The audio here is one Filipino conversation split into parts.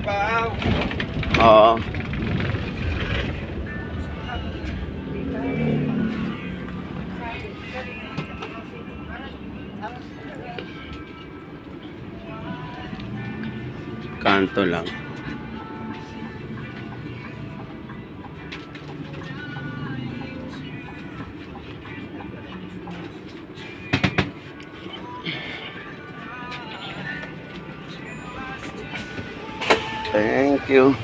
Oo. Kanto lang. Thank you.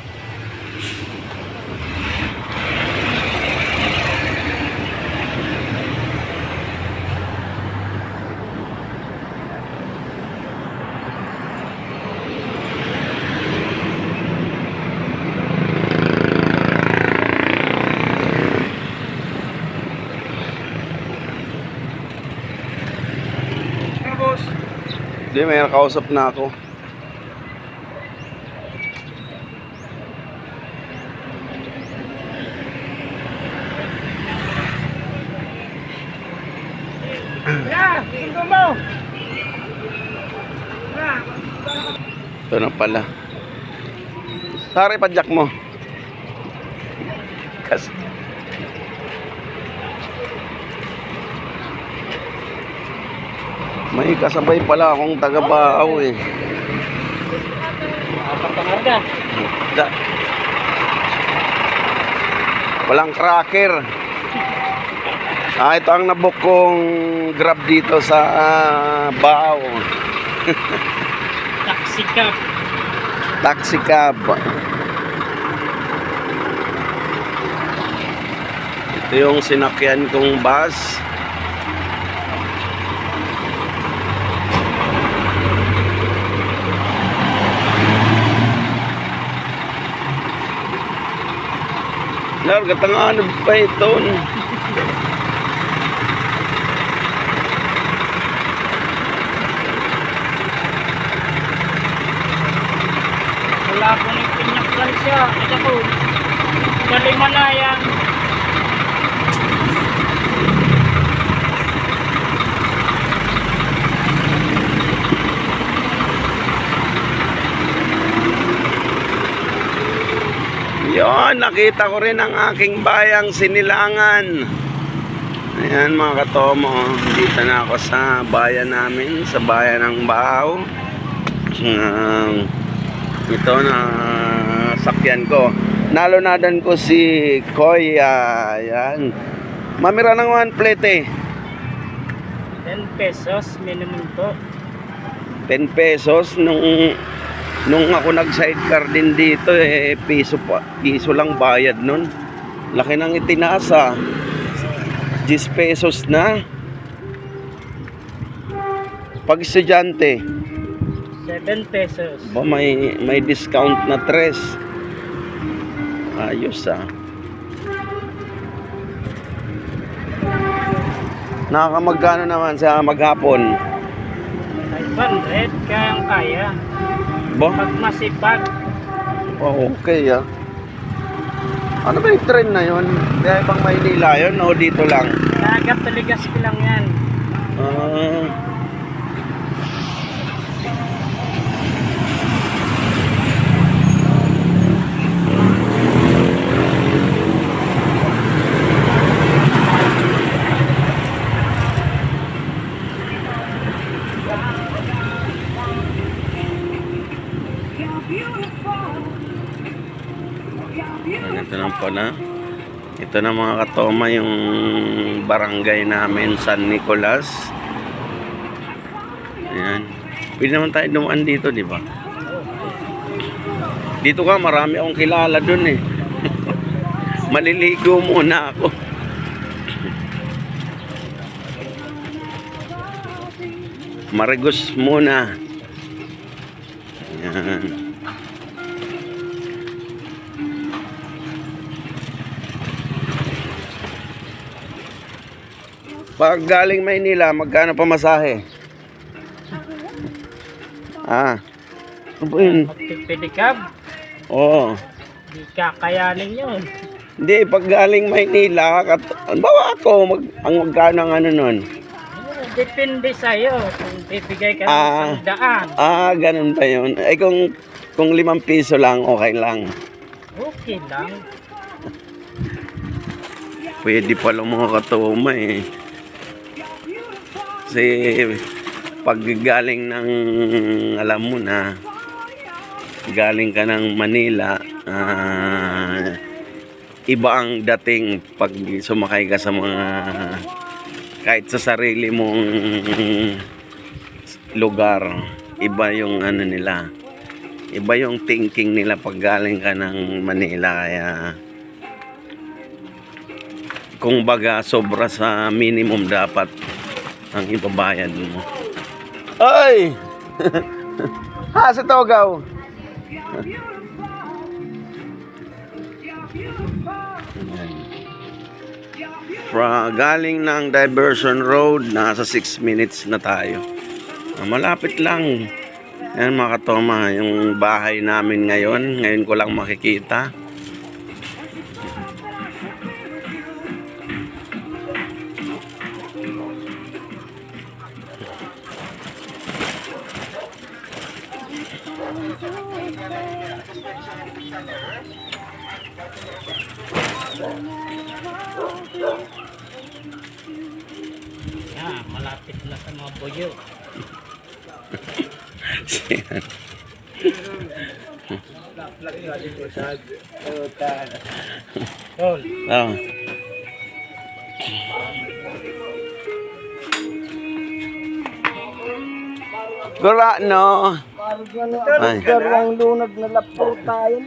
Hindi, may nakausap na ako. Ito na pala. Sari, padyak mo. Kasi may kasabay pala akong taga-Baaw eh. Da. Walang cracker. Ito ang nabook kong Grab dito sa Baaw. Taxi cab. Taxi cab. Ito yung sinakyan kong bus. Larga tangan pa ito. Wala po ng pinyaklan siya. Ito po. Galimanayan. Yon, nakita ko rin ang aking bayang Sinilangan. Ayan mga katomo, dito na ako sa bayan namin, sa bayan ng Baaw. Ito na sakyan ko. Nalunadan ko si Koya. Ayan. Mamira ng 1 plate eh. 10 pesos minimum po. 10 pesos nung ako nag-sidecar din dito eh, piso lang bayad nun. Laki nang itinaas 10 pesos na. Pag estudyante, 7 pesos. ba may discount na 3. Ayos Nakakamagkano naman sa maghapon? 500 kayang kaya. Ba? Pag masipag. Oh, okay Ano ba yung train na yun? Kaya pang Maynila yun o dito lang? Nagat Taligas ko lang yan. Ito na pala. Ito na mga katoma yung barangay namin, San Nicolas. Ayan. Pwede naman tayo dumaan dito, di ba? Dito ka, marami akong kilala dun eh. Maliligo muna ako. Marigos muna. Ayan. Pag galing Maynila, magkano pamasahe? Ano po yun? Magpipidikab. Oo. Di kakayanin yun. Hindi, pag galing Maynila, bawa ako, ang magkano ang ano nun? Depende sa'yo kung bibigay ka ng 100. Ganun pa yun. Kung Kung 5 piso lang, okay lang. Okay lang. Pwede pala mga katoma eh. Kasi pag galing ng, alam mo na, galing ka ng Manila, iba ang dating pag sumakay ka sa mga, kahit sa sarili mong lugar, iba yung ano nila, iba yung thinking nila pag galing ka ng Manila. Kaya kung baga sobra sa minimum dapat ang ibabayad mo. Ay! Ha, sa Togaw! Galing ng Diversion Road, nasa 6 minutes na tayo. Malapit lang. Yan mga katoma, yung bahay namin ngayon. Ngayon ko lang makikita. Malapit na sa mga buyo. Tol. Oh. Gura, no? Ay. Garang lunag na lapor tayo.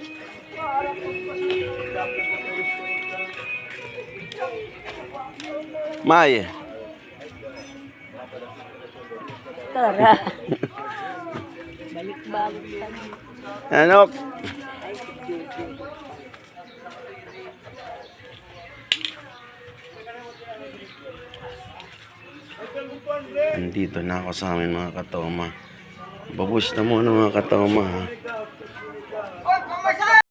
May. Tara. Balik-balik tayo. Ano? Andito na ako sa amin mga katoma. Babus na muna mga katoma.